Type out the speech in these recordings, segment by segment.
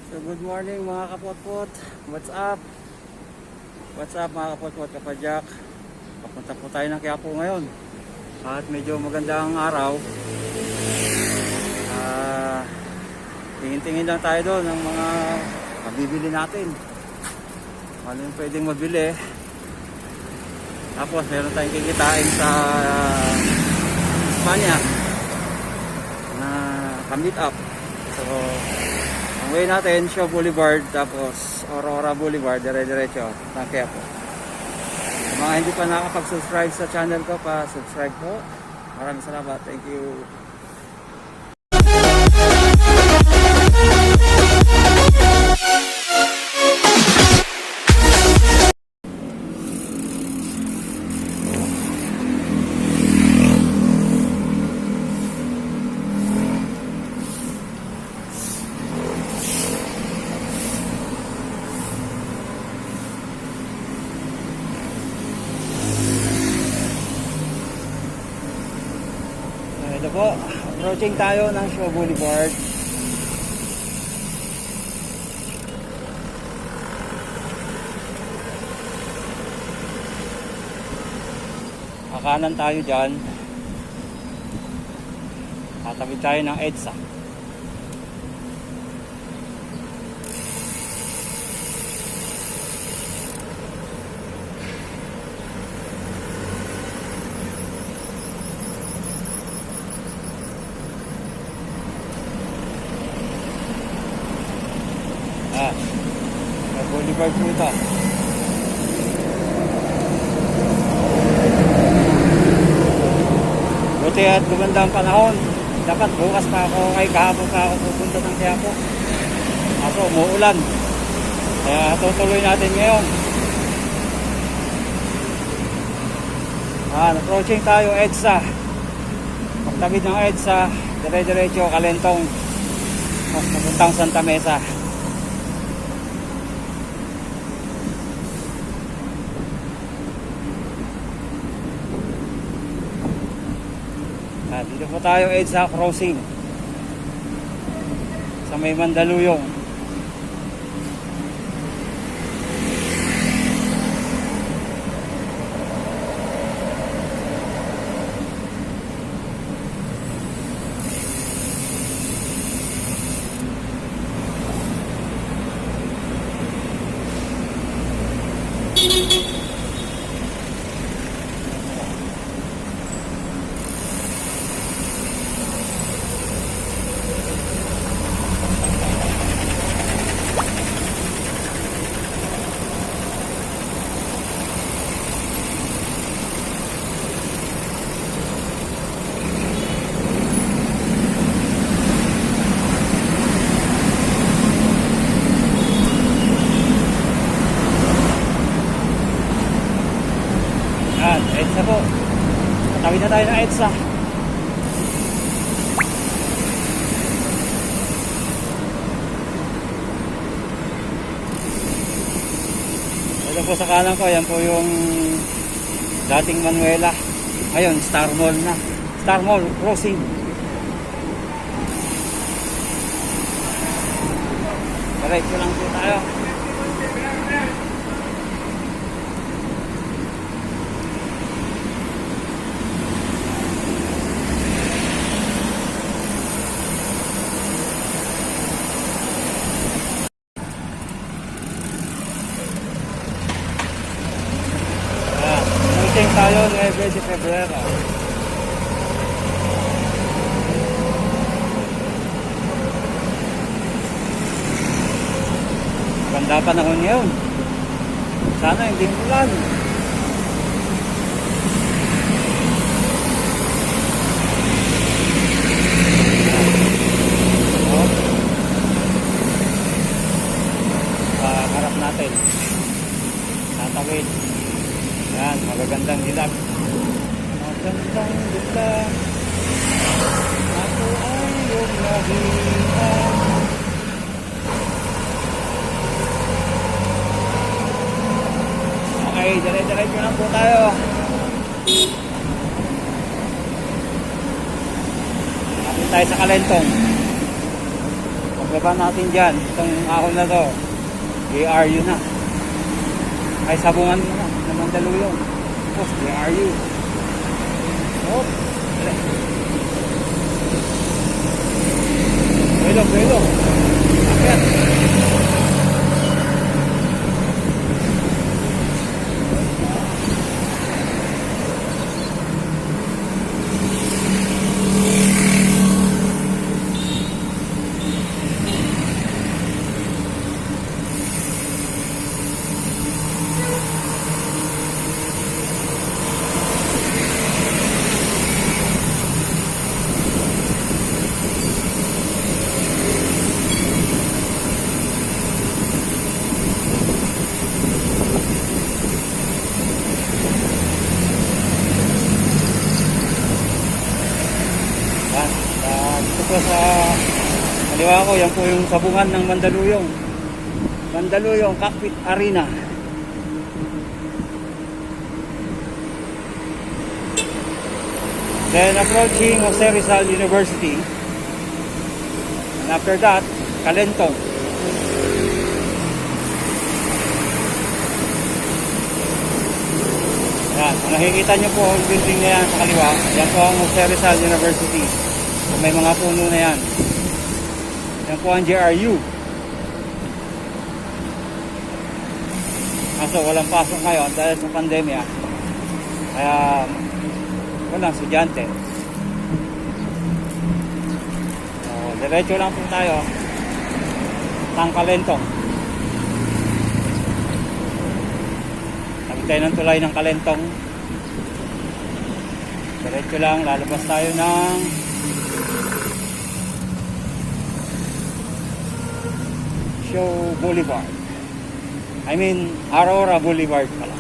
So good morning mga kapotpot. What's up? What's up mga kapotpot, kapadyak. Papunta po tayo ng Quiapo ngayon. At medyo magandang araw. Tingin-tingin lang tayo doon ng mga mabibili natin. Ano yung pwedeng mabili. Tapos meron tayong kikitain sa Espanya na ka-meet up. So ang way natin, Shaw Boulevard, tapos Aurora Boulevard, dire-diretso ng Quiapo. Mga hindi pa nakapag-subscribe sa channel ko, pa-subscribe po. Maraming salamat. Thank you. Ito po, approaching tayo ng Shaw Boulevard. Kakanan tayo dyan. Tatawid tayo ng EDSA. Sa Boulevard po ito. Buti at gumanda ang panahon. Dapat bukas pa ako, kahapon pa ako pupunta ng Quiapo. Kaso umuulan. Kaya tutuloy natin ngayon. Approaching tayo EDSA. Pagtawid ng EDSA, dire-diretso Kalentong. Papuntang Santa Mesa. Dito po tayo EDSA crossing sa may Mandaluyong. EDSA po. Patawid na tayo ng EDSA. Ito po sa kanan ko, yan po yung dating Manuela. Ngayon, Star Mall na. Star Mall crossing. Diretso lang po tayo. Meeting tayo 9 de Febrero. Ganda panahon ngayon. Sana hindi ulan. Harap natin. Tatawid. Yan, magagandang dilag. Magagandang dilag. Ako ang iyong nahihan. Okay, dire-diretso lang po tayo. Kapit tayo sa Kalentong. baba natin dyan. Itong ahon na to. JRU na. Ay, sabungan mo na. Na Mandaluyong. Tapos, JRU. Oh. Belok. Akyat. Dito po sa kaliwa ko, yan po yung sabungan ng Mandaluyong. Mandaluyong Cockpit Arena. Then approaching Jose Rizal University. And after that, Calentong. Yan, kung nakikita nyo po ang building na yan sa kaliwa, yan po ang Jose Rizal University. May mga puno na yan. Yan po ang JRU. Kaso walang pasok ngayon dahil sa pandemya. Kaya walang estudyante. So, diretso lang po tayo. Calentong. Tayo ng tulay ng Calentong. Diretso lang, lalabas tayo ng Show Boulevard. I mean, Aurora Boulevard pala.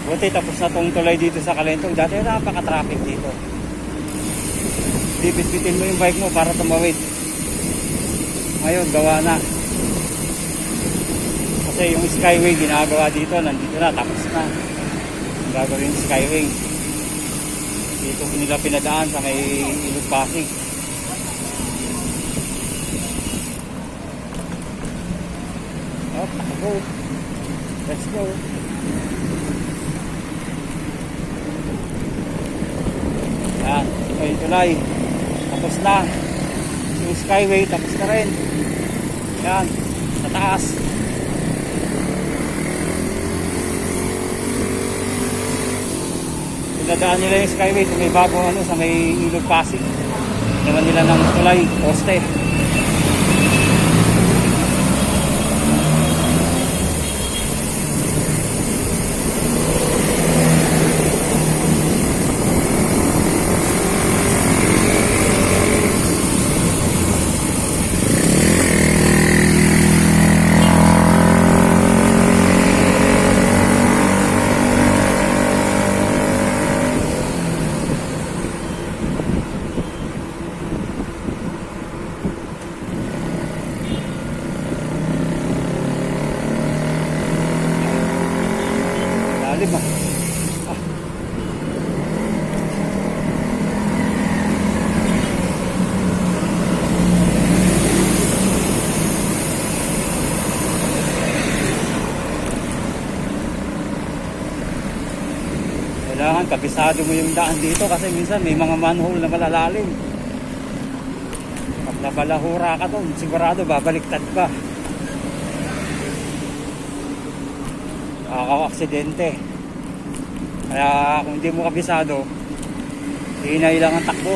Buti tapos na tong tulay dito sa Calentong. Dati napaka-traffic dito. Bibit-bitin mo yung bike mo para tumawid. Ngayon, gawa na. Kasi yung Skyway ginagawa dito, nandito na, tapos na. Gagawin yung Skyway. Dito nila pinadaan sa may Ilog Pasig. Oh, go. Let's go. Yan, ito yung tulay. Tapos na. Yung Skyway, tapos na rin. Yan, sa taas. Pinadaan nila yung Skyway sa may bago sa may Ilog Pasig. Naman nila ng tulay, poste. Lalim ah. Kailangan kabisado mo yung daan dito kasi minsan may mga manhole na malalalim. Pag nabalahura ka doon, sigurado babaliktad ka. Aksidente. Kaya kung hindi mo kabisado, hinay lang ang takbo.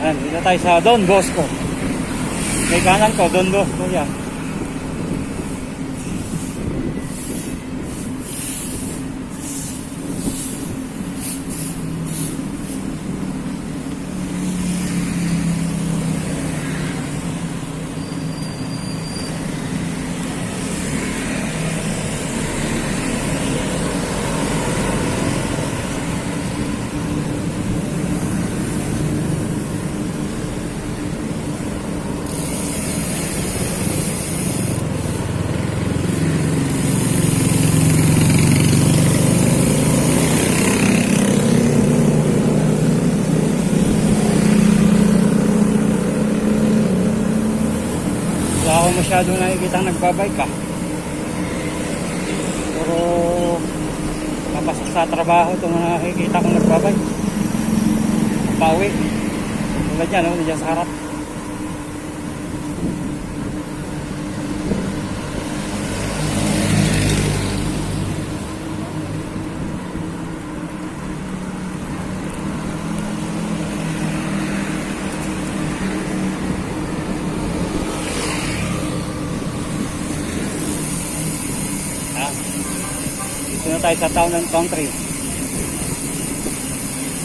Ayan, dito tayo sa Don Bosco. May kanan ko, Don Bosco yan. masyadong nakikita nagbabike ka. Puro papasok sa trabaho itong nakikita kong nagbabike. Pauwi. Tulad yan, no? Diyan sa harap. Dito na tayo sa Town and Country.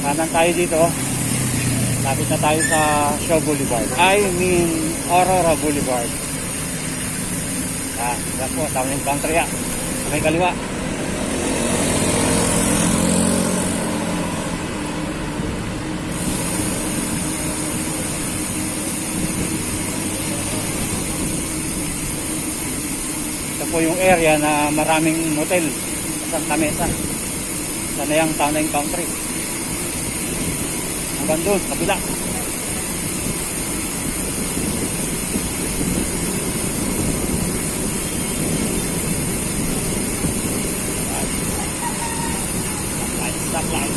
Kanan tayo dito. Lapit na tayo sa Shaw Boulevard. Aurora Boulevard. Yan po, Town and Country yan. May kaliwa. Ito po yung area na maraming motel. Santa Mesa. Sana yung Town and Country. Hanggang doon, kabila. Stop line.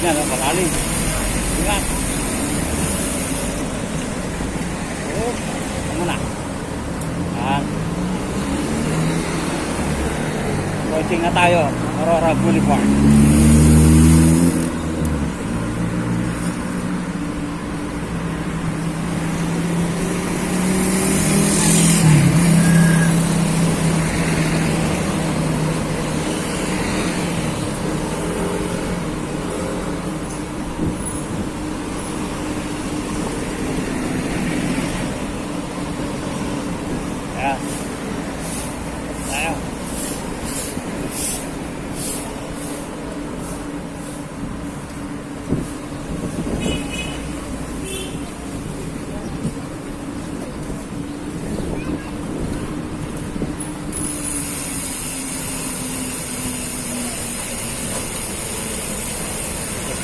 Yan, malalim. Ingat. Ano na? Yan. Watching na tayo. Aurora Boulevard. Tayo.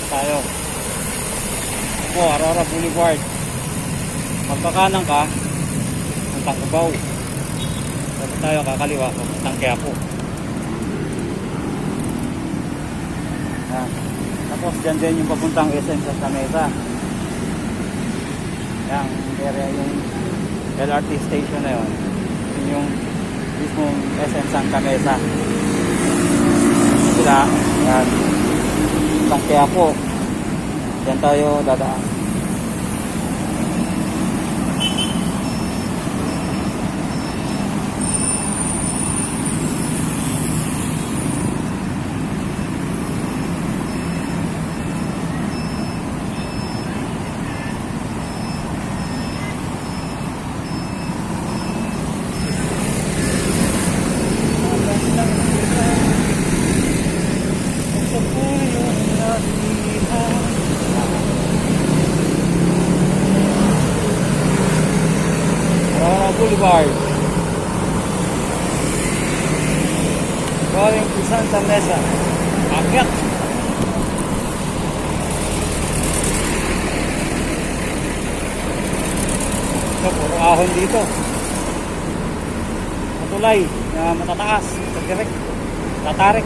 Tayo. Ito, Aurora Boulevard. Magkakanan ka, ang Tangkubaw. Tapos tayo kakaliwa, papuntang Quiapo. Tapos dyan din yung papuntang SM Santa Mesa. Yang area yung LRT station na yun. Yun yung mismong SM Santa Mesa. Sila, yan. Papuntang Quiapo. Dyan tayo dadaan. Boulevard going to Santa Mesa. Akyat. So, puro ahon dito. Matulay na matataas. Tatirek. Tatarik.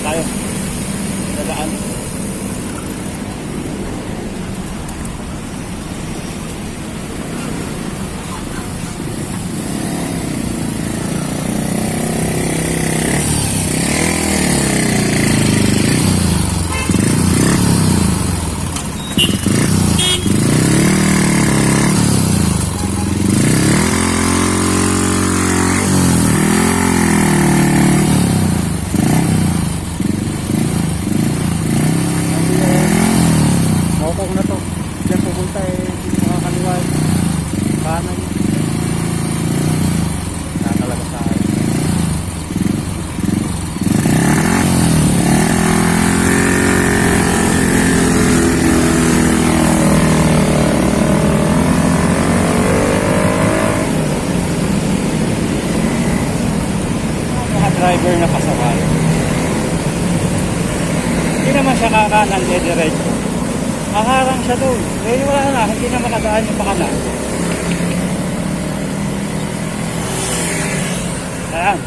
Tayo. Dadaan. driver na pasaway. Hindi naman siya kakanan, diretso. Haharang siya doon. Eh wala na, hindi na makadaan yung pakanan. Ayan.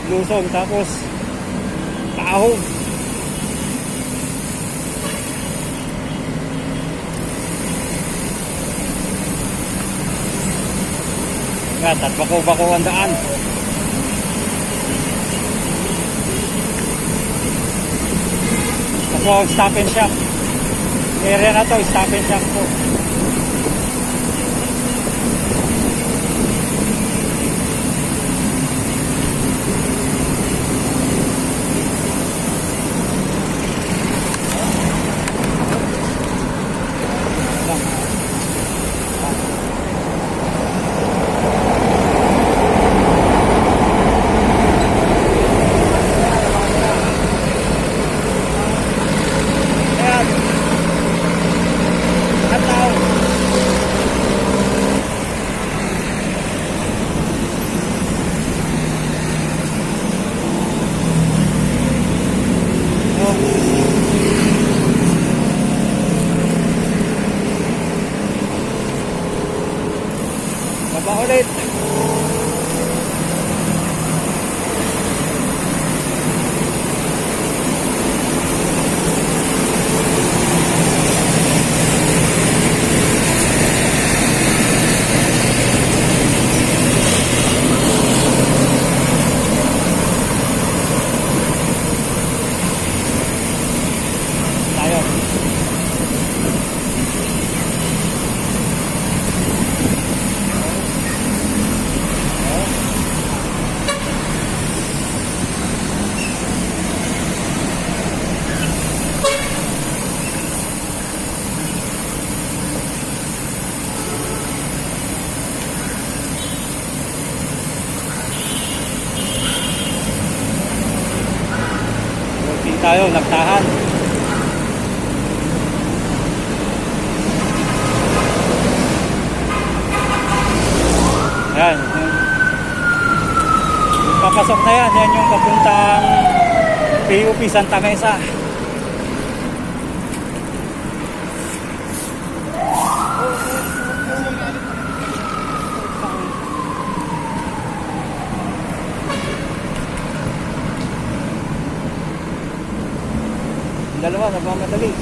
Lusong, tapos tahong. At bako-bako ang daan. Ito po, stop and shop. Area na to, stop and shop po. Baba ulit. Tayo. Tayo, nagtahan. Yan. Papasok na yan. Yan yung papuntang PUP Santa Mesa. Dalawa, nagmamadali.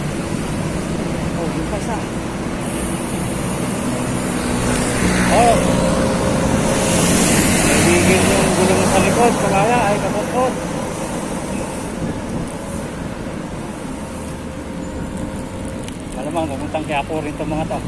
Oh, yung pa isa. Oh. Nagigil yung gulong sa likod. Kagaya ay kapot-pot. Malamang, papuntang Quiapo rin itong mga to.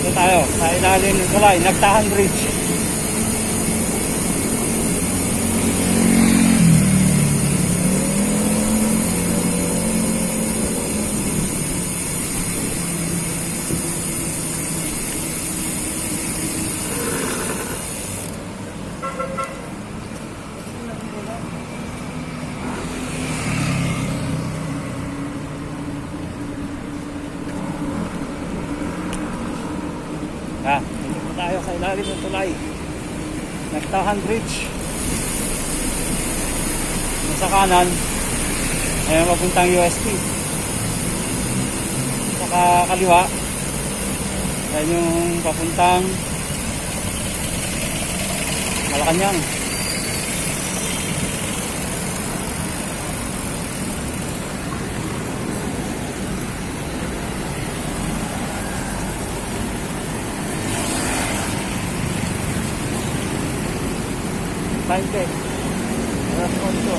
Dito tayo sa ilalim ng tulay, Nagtahan Bridge. Dito tayo sa ilalim ng tulay, Nagtahan Bridge. Sa kanan ay mapuntang UST. Sa kaliwa ay yung papuntang Malacanang. Time check. Responso.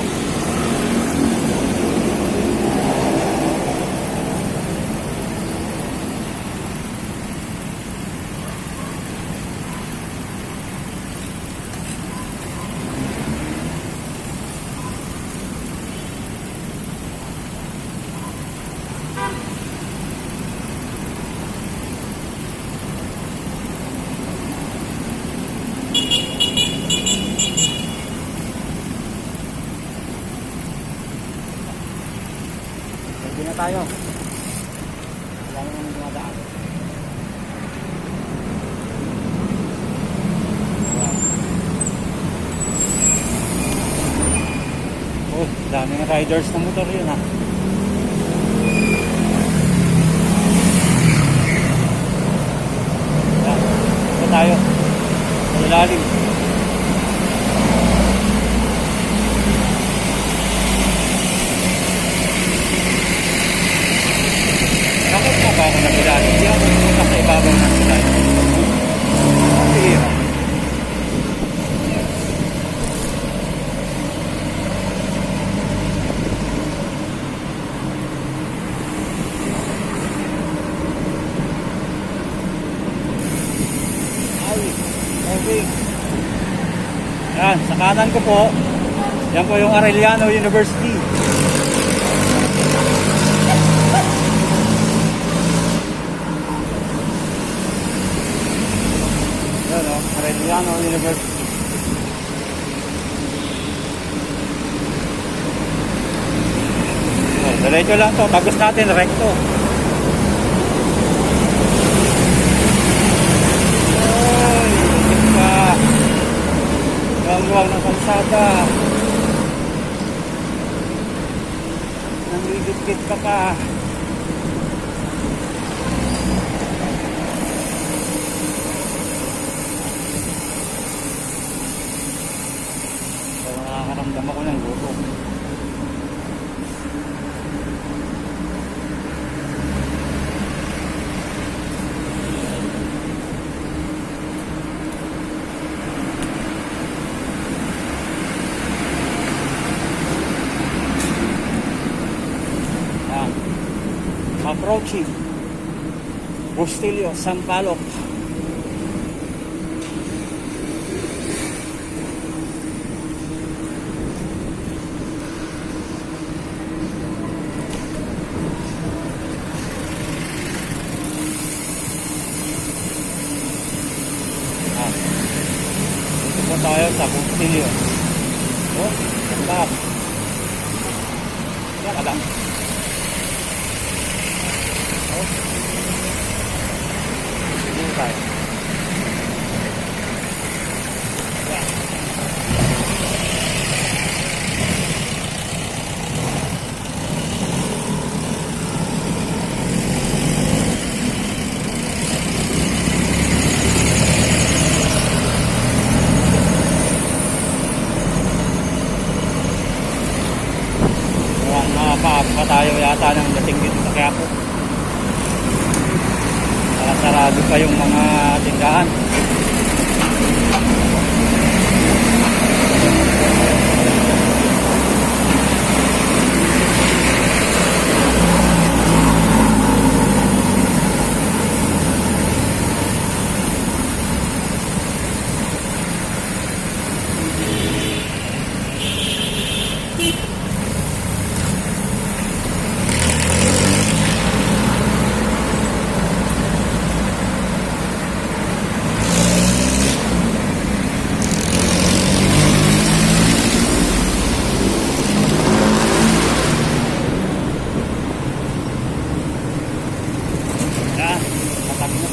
tayo. Wala naman dumadaan. Oh, daming riders na motor yun ha. Yan, ito tayo. Sa ilalim. Bakit mo ba ako ng ilalim? Hindi ako pumunta sa ibabaw ng ilalim. Ang bihira. Okay. Yan, sa kanan ko po, yan po yung Arellano University. Yan o, Arellano University. So, diretso lang to, tagos natin, recto. Luwag ng kalsada. Nangigit-git ka pa. So, nakakaramdam ako ng gutom. Approaching Bustillo, Sampaloc. Dito po tayo sa Bustillo. Oh, ganda. Yan ka lang. Tayo. Nakapapa tayo yata ng dating dito sa Quiapo. Sarado pa yung mga tindahan.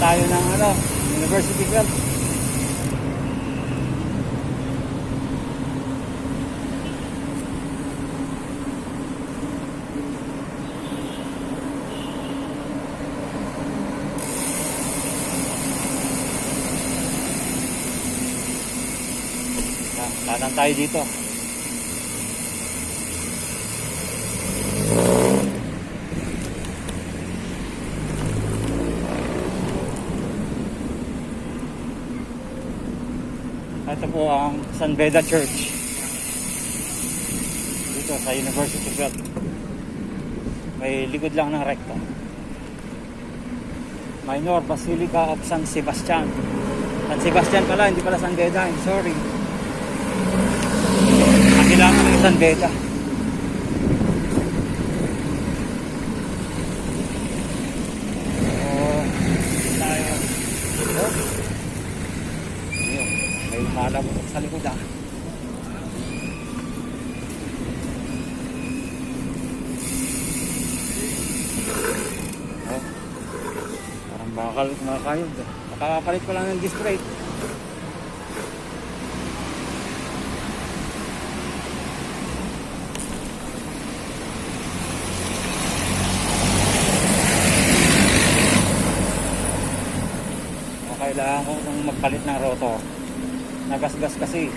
Tayo ng University Club. Kanan tayo dito. Ito po ang San Beda Church dito sa University Club. May likod lang ng recto. Minor Basilica of San Sebastian. San Sebastian pala, hindi pala San Beda. I'm sorry. Kailangan ng San Beda. Malabot sa likod ah. Makakayod. Makakapalit ko lang ng disc brake. Kailangan ko nung magpalit ng rotor. Nagasgas kasi.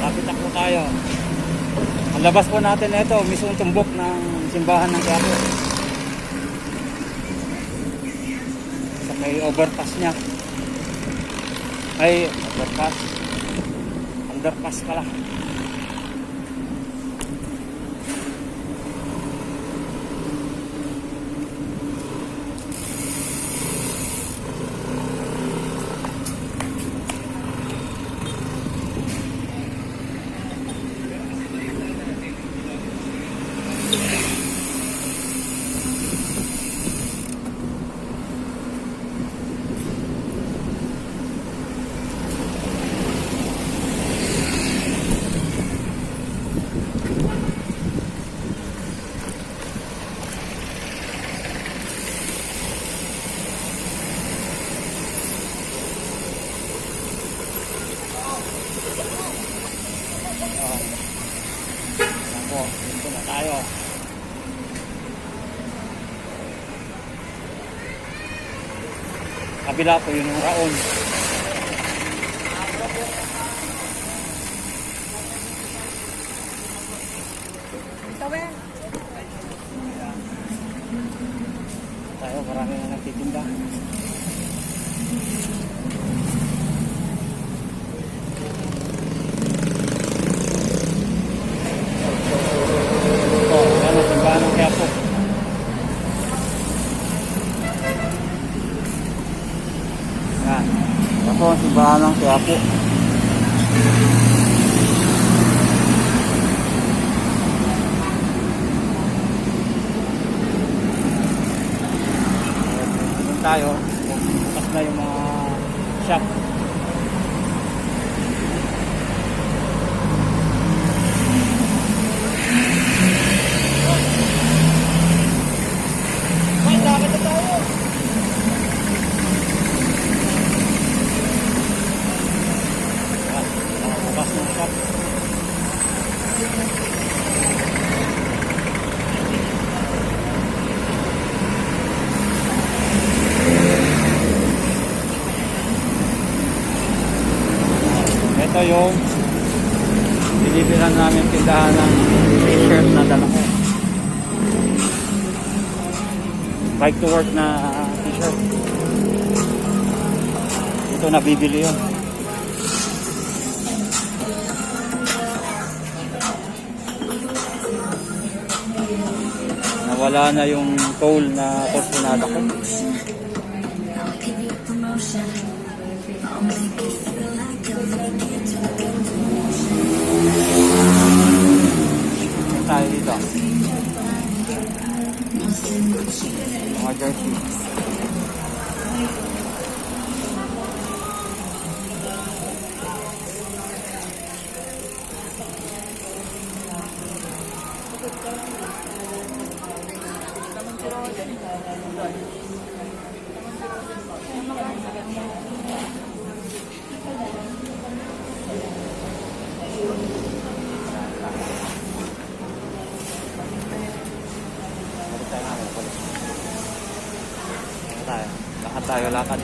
Lapit na po tayo. Ang labas po natin na ito, mismong tumbok ng simbahan ng Quiapo. May overpass niya. Ay, overpass. Underpass pala. Dito na tayo. Kabila po yun yung Raon. Tayo, marami na nagtitinda. Ako ang simbahan ng Quiapo. Doon tayo. Bukas na yung mga shop. Ay, dapat na tayo. Bukas ng shop. Ito yung binibilan namin tindahan ng t-shirt na dala ko. Bike to work na t-shirt. Ito nabibili yun. Nawala na yung toll na Torsionada ko. Tayo dito. Mga jersey. Tayo lakad.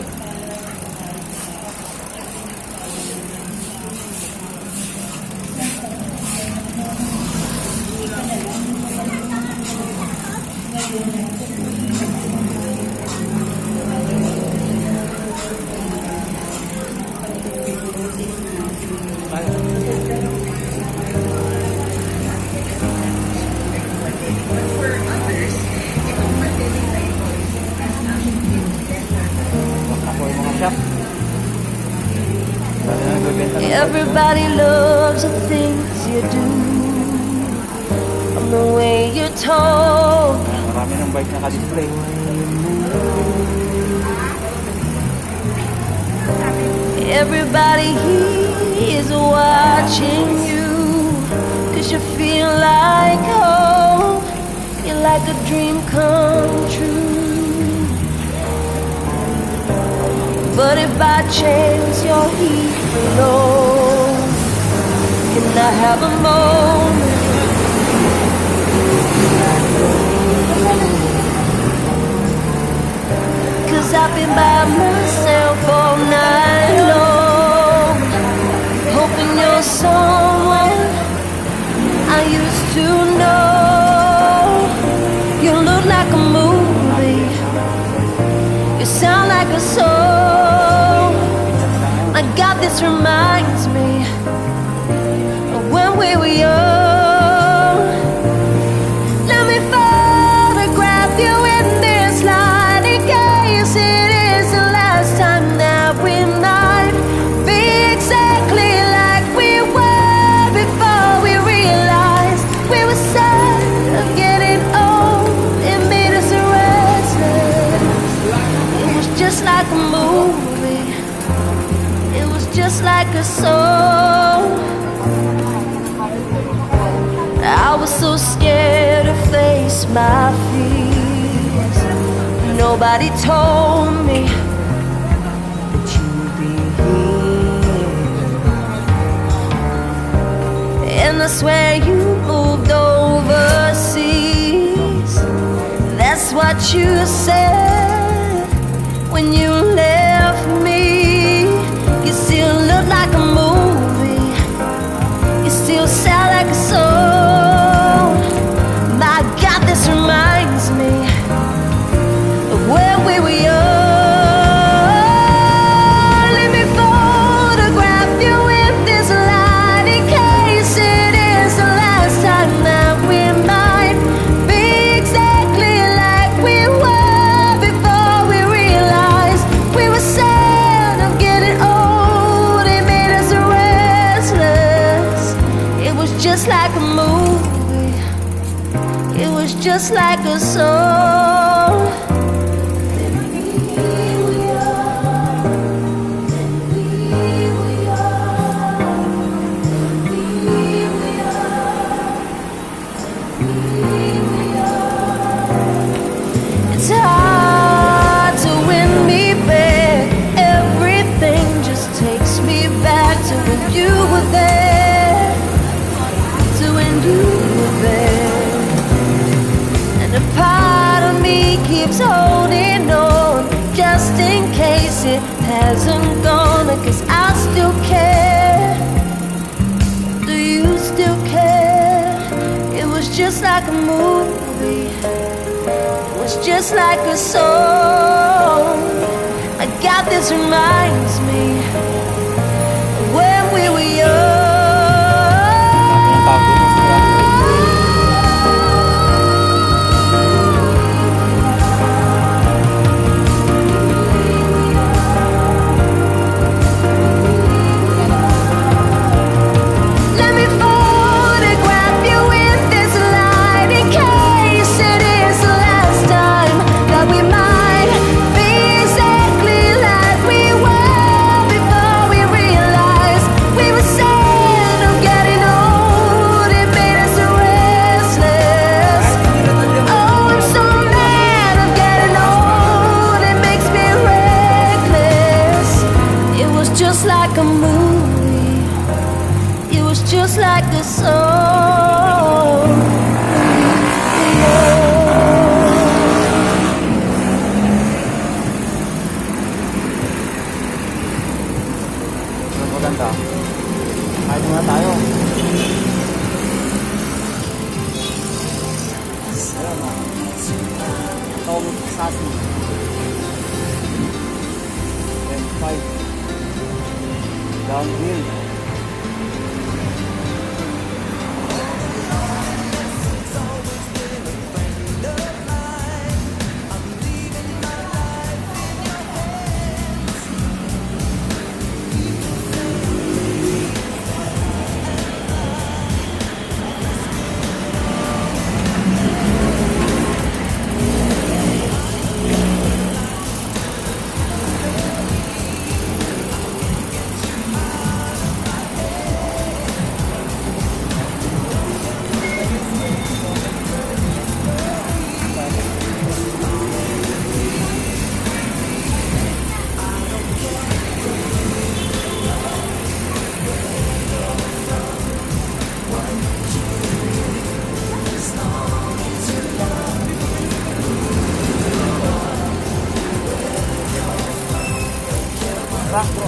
Everybody loves the things you do. the way you told. Marami ng bike naka-display. Everybody here is watching you, 'cause you feel like home. You're like a dream come true. But if by chance you're here alone, can I have a moment? 'Cause I've been by myself all night long, hoping you're someone I used to know. You look like a movie, you sound like a song. My God, this reminds me of when we were young. Let me photograph you in this light, in case it is the last time that we might be exactly like we were before we realized we were sad of getting old. It made us restless. It was just like a movie, it was just like a song. I was so scared to face my fears. Nobody told me that you'd be here. And I swear you moved overseas. That's what you said when you left me. You still look like a movie, you still sound like a song. My God, this reminds me of when we were young. Let me photograph you in this light, in case it is the last time that we might be exactly like we were before we realized we were sad of getting old. It made us restless. It was just like a movie, it was just like a song. Then we were young, then we were young, we were young, we were young. It's hard to win me back. Everything just takes me back to when you were there, to when you were there. And a part of me keeps holding on, just in case it hasn't gone. 'Cause I still care. Do you still care? It was just like a movie, it was just like a song. I got this reminds me of when we were young. Let me photograph you in this light, in case it is the last time that we might be exactly like we were before we realized we were sad of getting old. It made us restless. Oh, I'm so mad of getting old. It makes me reckless. It was just like a movie, it was just like a song. Maganda. Kahit muna tayo. Ayan o. Tom Sassi. 25. Downhill. Rock bro.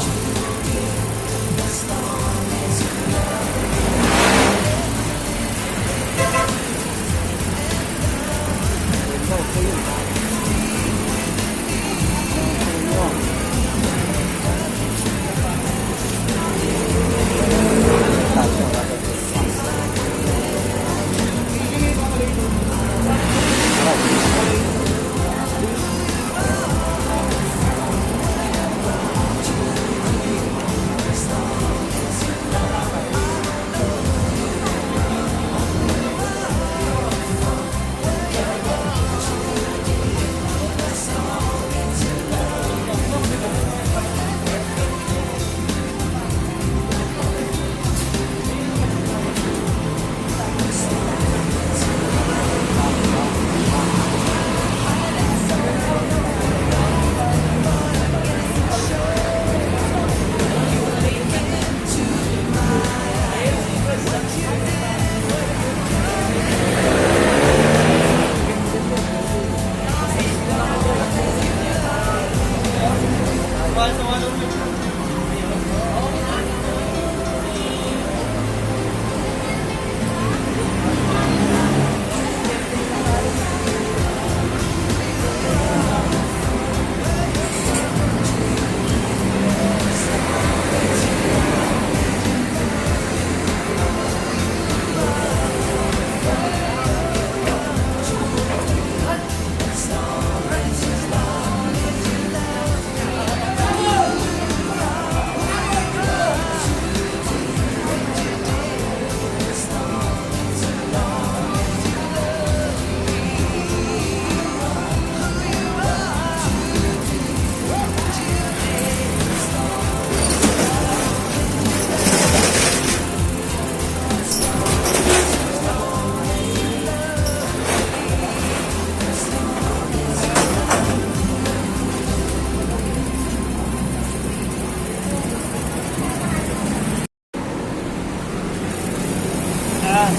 Ayan.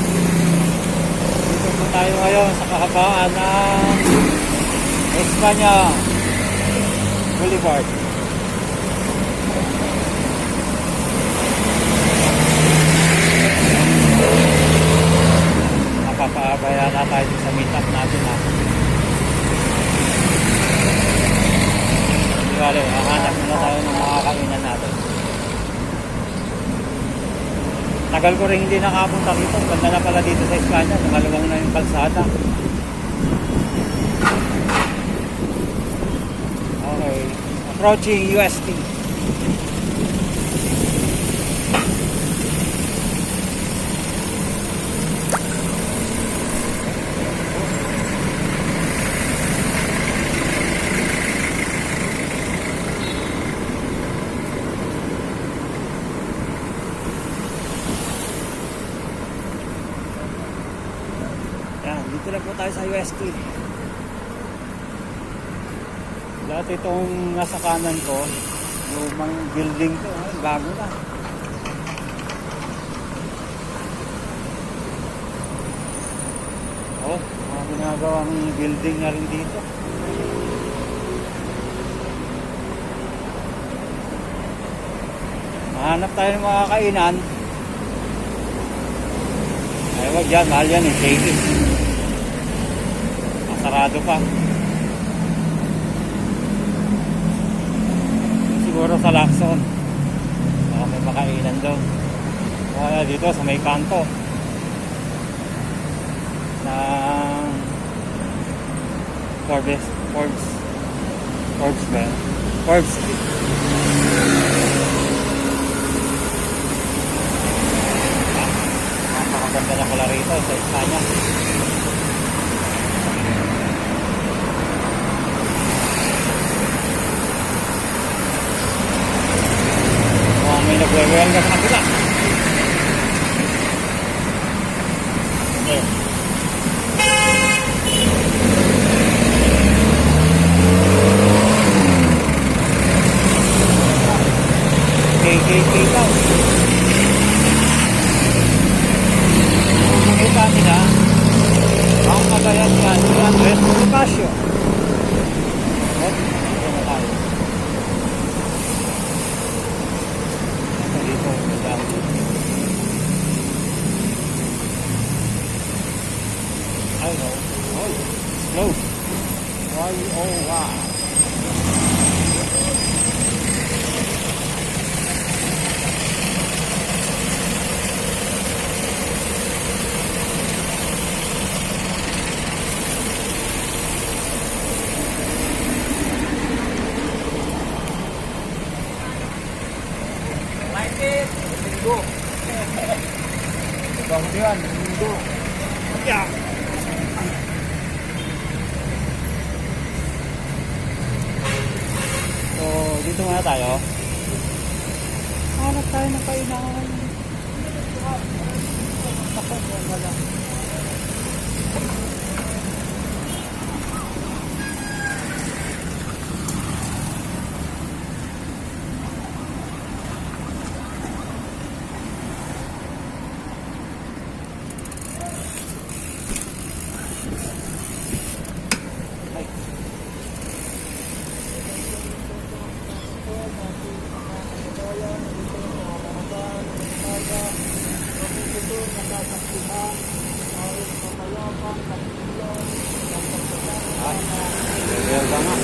Dito po tayo ngayon sa kahabaan ng Espanya Boulevard. Napapaabaya na tayo sa meetup natin ha. Hindi bale, hahanap muna tayo ng mga kainan natin. Tagal ko rin hindi nakapunta dito. Ganda na pala dito sa Espanya. Lumalawang na yung kalsada. Okay. Approaching UST. Dito lang po tayo sa UST. Lahat itong nasa kanan ko, yung mga building ko, bago na. Oh, mga ginagawang building na rin dito. Mahanap tayo ng mga kainan. Ay, wag yan, mahal yan eh, shaky. Sarado pa. Siguro sa Lacson. Baka may makainan doon. Dito sa may kanto. Sa Forbes ba? Forbes Street. Napakaganda na pala rito sa Espanya. May nagwe-welga sa kabila. Okay. KKK daw. Makita nila ang kagayan yan si Andres Bonifacio. Okay, na tayo. yan. Mundo. Yeah. So, dito muna tayo. Hanap tayo ng kailangan. Ako, wala. Real ba nga?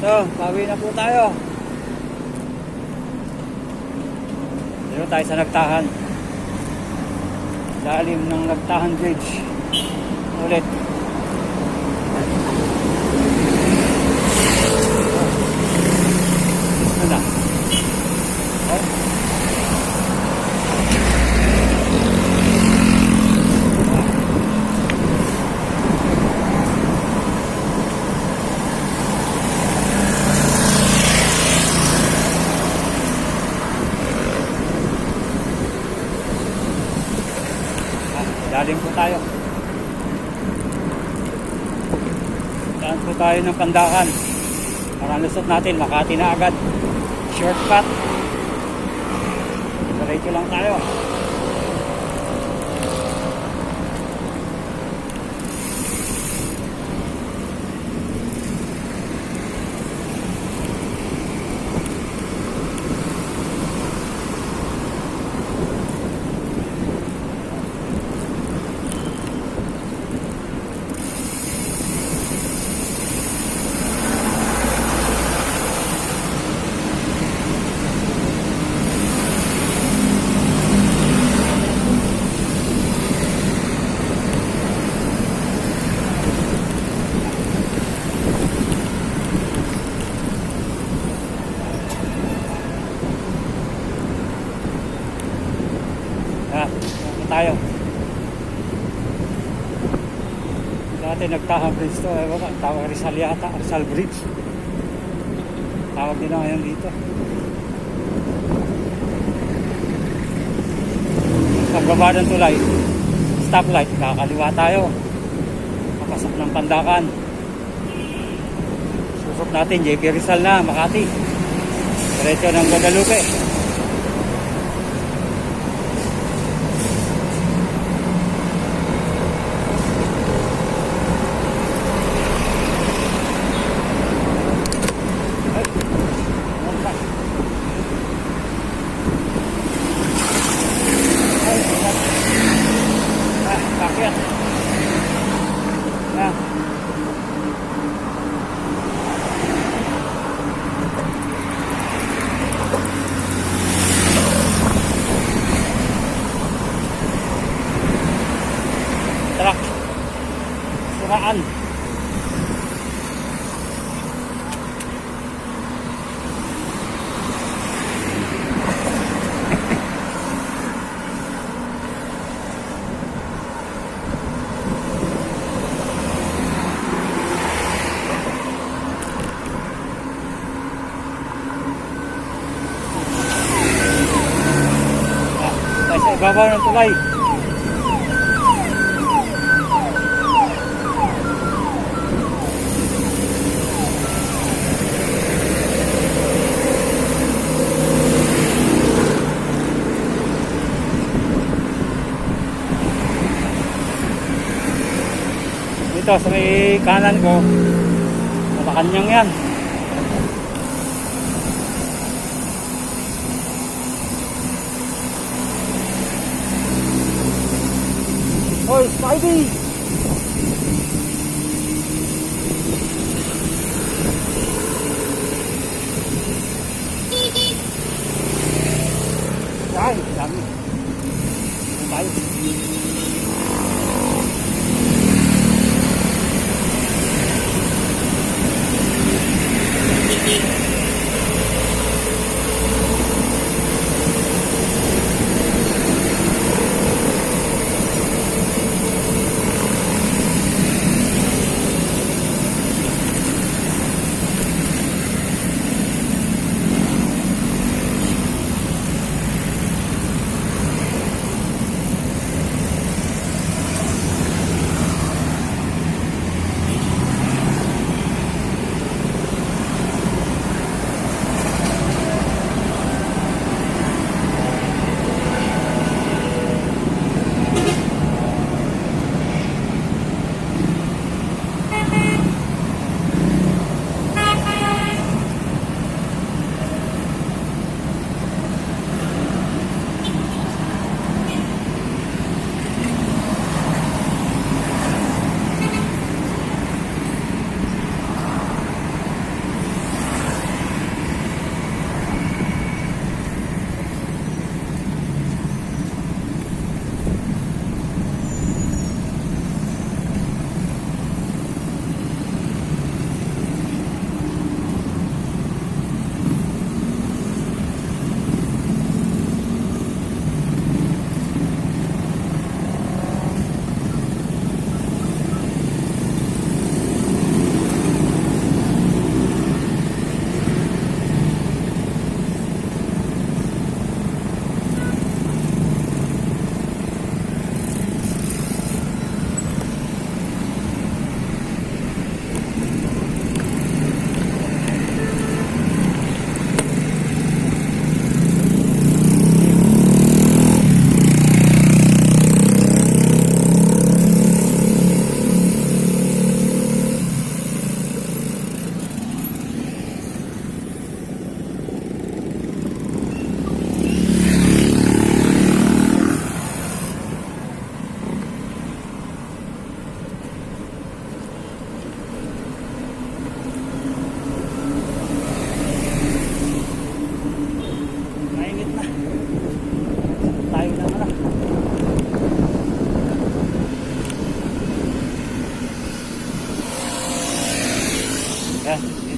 So, bawi na po tayo. Dito tayo sa Nagtahan. Lalim ng Nagtahan Bridge. Ulit. Ito na. Oh. Lalim po tayo. Saan po tayo ng Pandakan. Para lusot natin, Makati na agad. Shortcut. Diretso lang tayo. Tayo. Dati nagtahang bridge to. Ewan ko, tawag Rizal yata. Rizal Bridge. Tawag din na ngayon dito. Pagbaba ng tulay, stoplight, kakaliwa tayo. Papasok ng Pandakan. Susok natin, JP Rizal na, Makati. Diretso ng Guadalupe. Truck siraan. Tayo sa ibabaw ng tulay. Dito sa may kanan ko, Malacanang yan. Hoy, Spidey! Yan, dami. Tayo.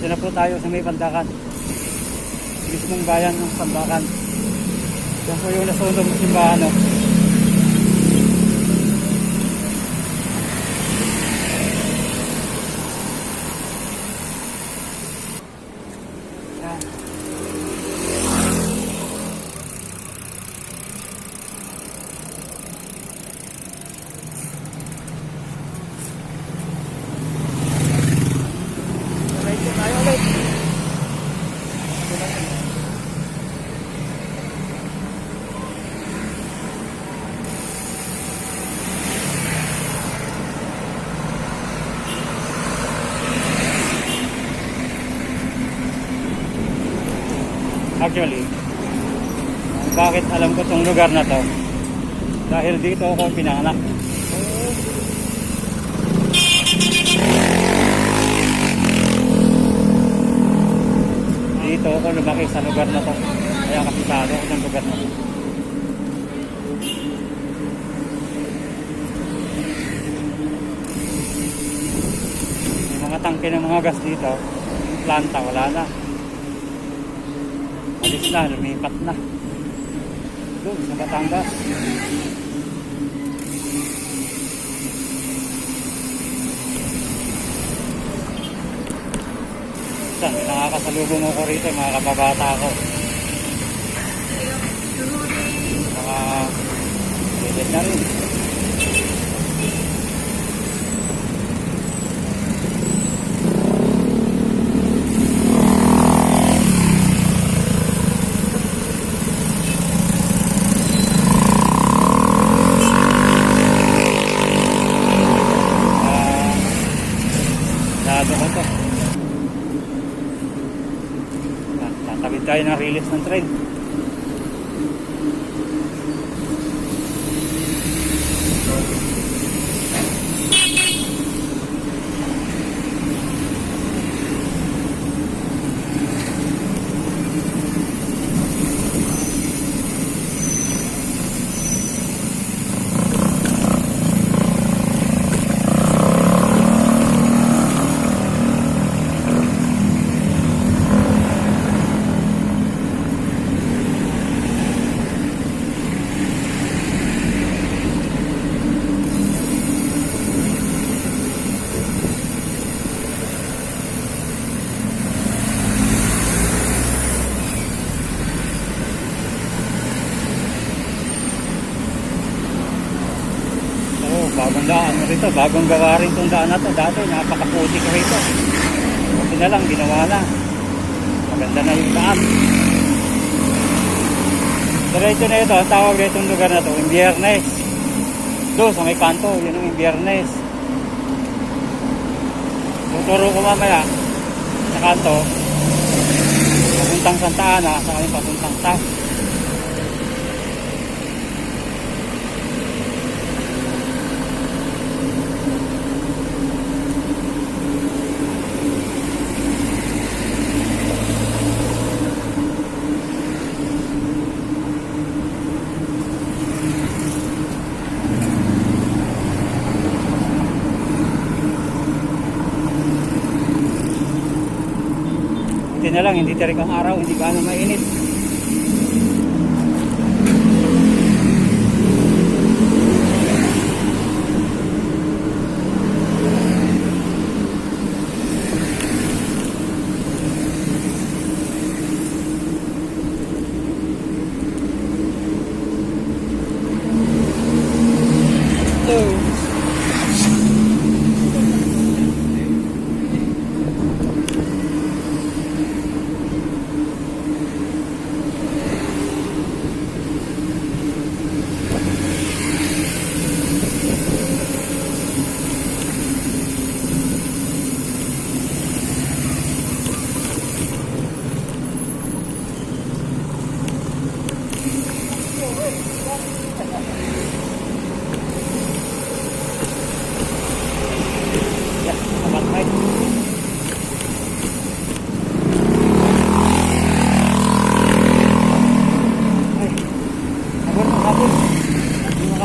Dito na po tayo sa may Pandakan. Mismong bayan ng Pandakan. Yan po yung nasunog ng simbahan, no? Yan. Alright po tayo ulit. Actually, bakit alam ko tong lugar na to? Dahil dito ako pinanganak. Dito ako lumaki sa lugar na to. Kaya kapitado ako ng lugar na to. Yung mga tangke ng mga gas dito, yung planta wala na. Alis na, lumipat na. Doon sa Batangas. Saan, may nakakasalubong ako rito, mga kababata ko. Mga edad na rin. Lado ko to. Tatawid tayo ng release ng train. Bagong daan rito, bagong gawa rin itong daan na to. Dati napakaputik rito. Kasi na lang, ginawa na. Maganda na yung daan. Diretso na ito, ang tawag na itong lugar na to, Inviernes. Doon sa may kanto, yun ang Inviernes. Tuturo ko mamaya sa kanto, papuntang Santa Ana, sa kanyang papuntang TAP. Buti na lang, hindi tarik ang araw, hindi gaano mainit.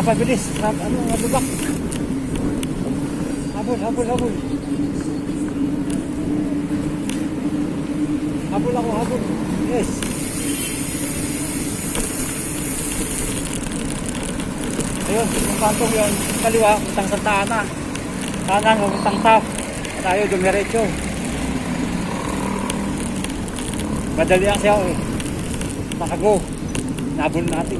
Pabilis, ano nga lubak. Habol. Habol ako, habol. Yes. Ayun, yung kantong yun, kaliwa, puntang Santa Ana. Kanan, puntang Taf. Tayo, dumiretso. Madali lang siya, eh. Nakago. Nabol natin.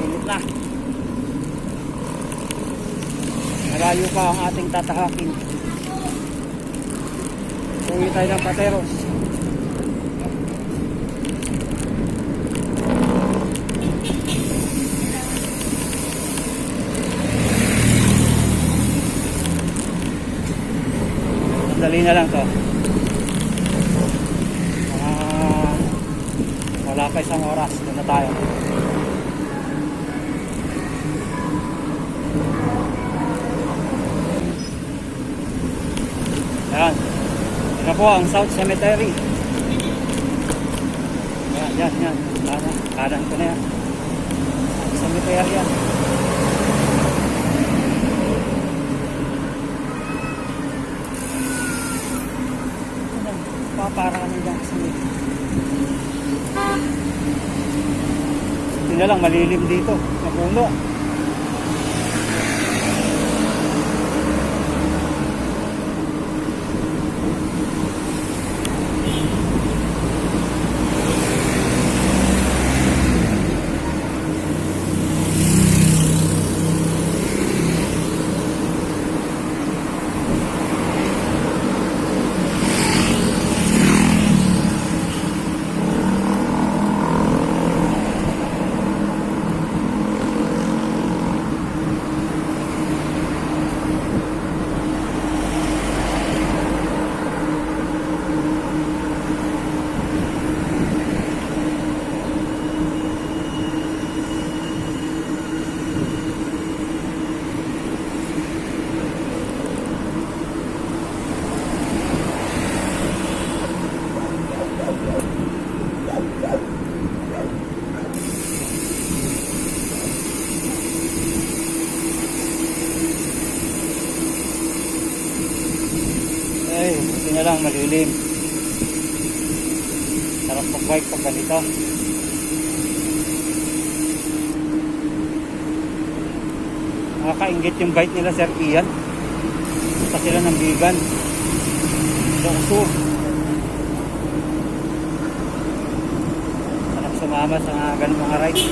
Init na. Malayo pa ang ating tatahakin. Uwi tayo ng Pateros. Dali na lang to. Wala pa isang oras. Doon na tayo. Ayan. Ito po ang South Cemetery. Ayan, yan. Kanan ko na yan. Cemetery yan. Para kami dyan kasi hindi na lang malilim dito na puno. Buti na lang malilim. Sarap mag-bike pag ganito. Nakakaingit yung bike nila, Sir Ian. Punta sila ng Bigan. Longso. Sarap sumama sa ganun mga ride.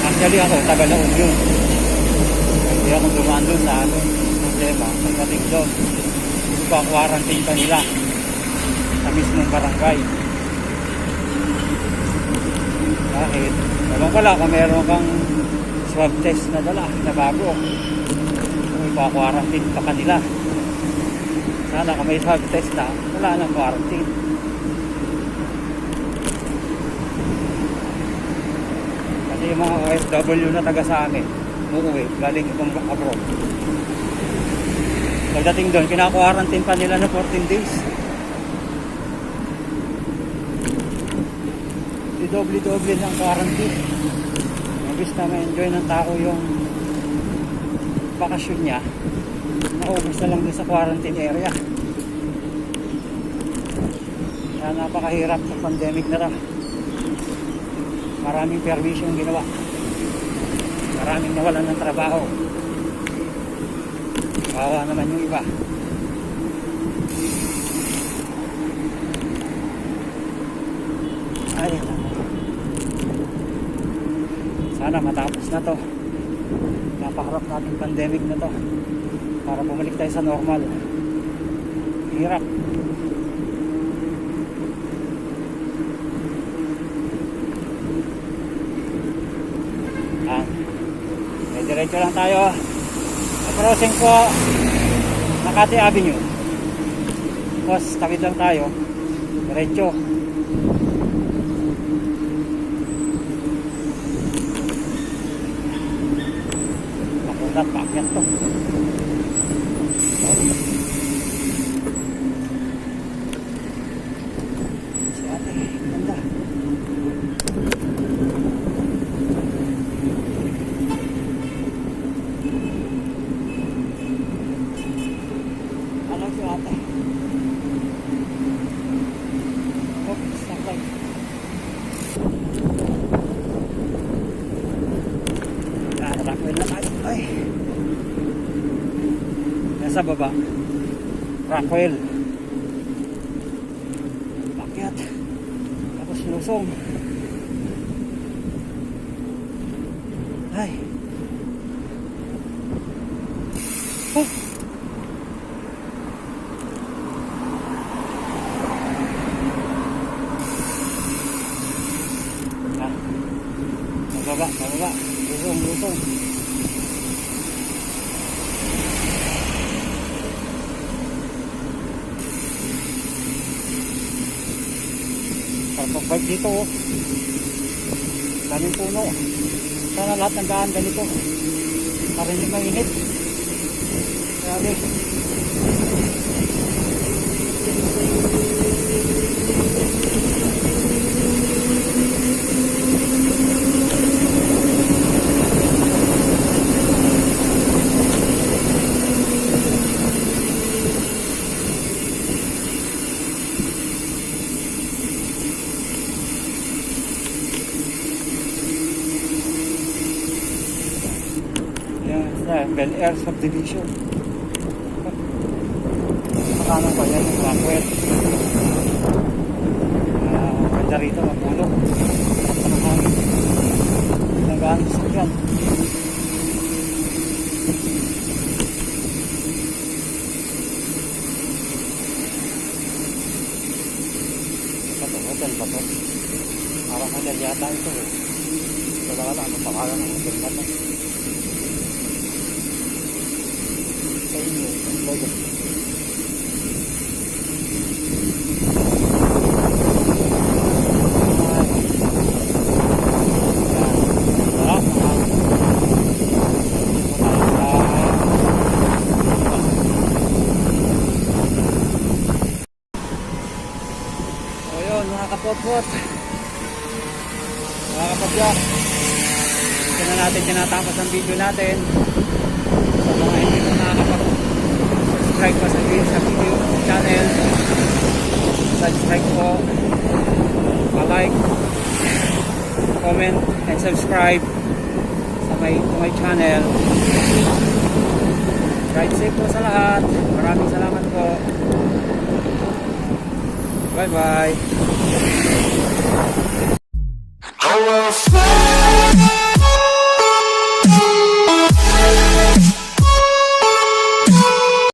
Actually ako, taga Laon yun. Hindi ako dumaan doon sa problema. Pagdating doon, quarantine pa nila sa mismong barangay. Bakit? Ewan ko lang kung meron kang swab test na dala na bago. Kung ipa-quarantine pa kanila. Sana kung may swab test na, wala nang quarantine. Kasi yung mga OFW na taga sa amin, uuwi, galing itong abroad. Pagdating doon, kina-quarantine pa nila na 14 days. Doble-doble ng quarantine. Mabis na ma-enjoy ng tao yung bakasyon niya, naubos na lang din sa quarantine area. Kaya napakahirap sa pandemic na ra. Maraming perwisyo yung ginawa. Maraming nawalan ng trabaho. Kawawa naman yung iba. Ay, sana matapos na to. Napaharap natin pandemic na to para bumalik tayo sa normal. Hirap. Diretso lang tayo. Crossing po Makati Avenue. Tapos tawid lang tayo. Diretso. Makulat, paakyat to. Si ate, ganda. sa baba. Rockwell. Akyat. Tapos lusong. Ay. Oh. Ah. Mababa. Lusong. Pag dito, oh. Daming puno. Sana lahat ng daan ganito. Para hindi mainit. Grabe. Bel Air Subdivision. Kanan pa yan yung Rockwell. Ganda rito, mapuno. Nagaan sa yan. Hotel ba to? Parang hotel yata ito eh. Wala ka lang, ano pangalan ng hotel ba to? Sa inyo, ang logo. So yun, mga kapot-pot, mga kapabyak, ito na natin tinatapos ang video natin. Sa mga hindi mo nakakapag-subscribe pa sa video channel, subscribe po, pa-like, comment, and subscribe sa my channel. Ride safe po sa lahat. Maraming salamat po. Bye bye.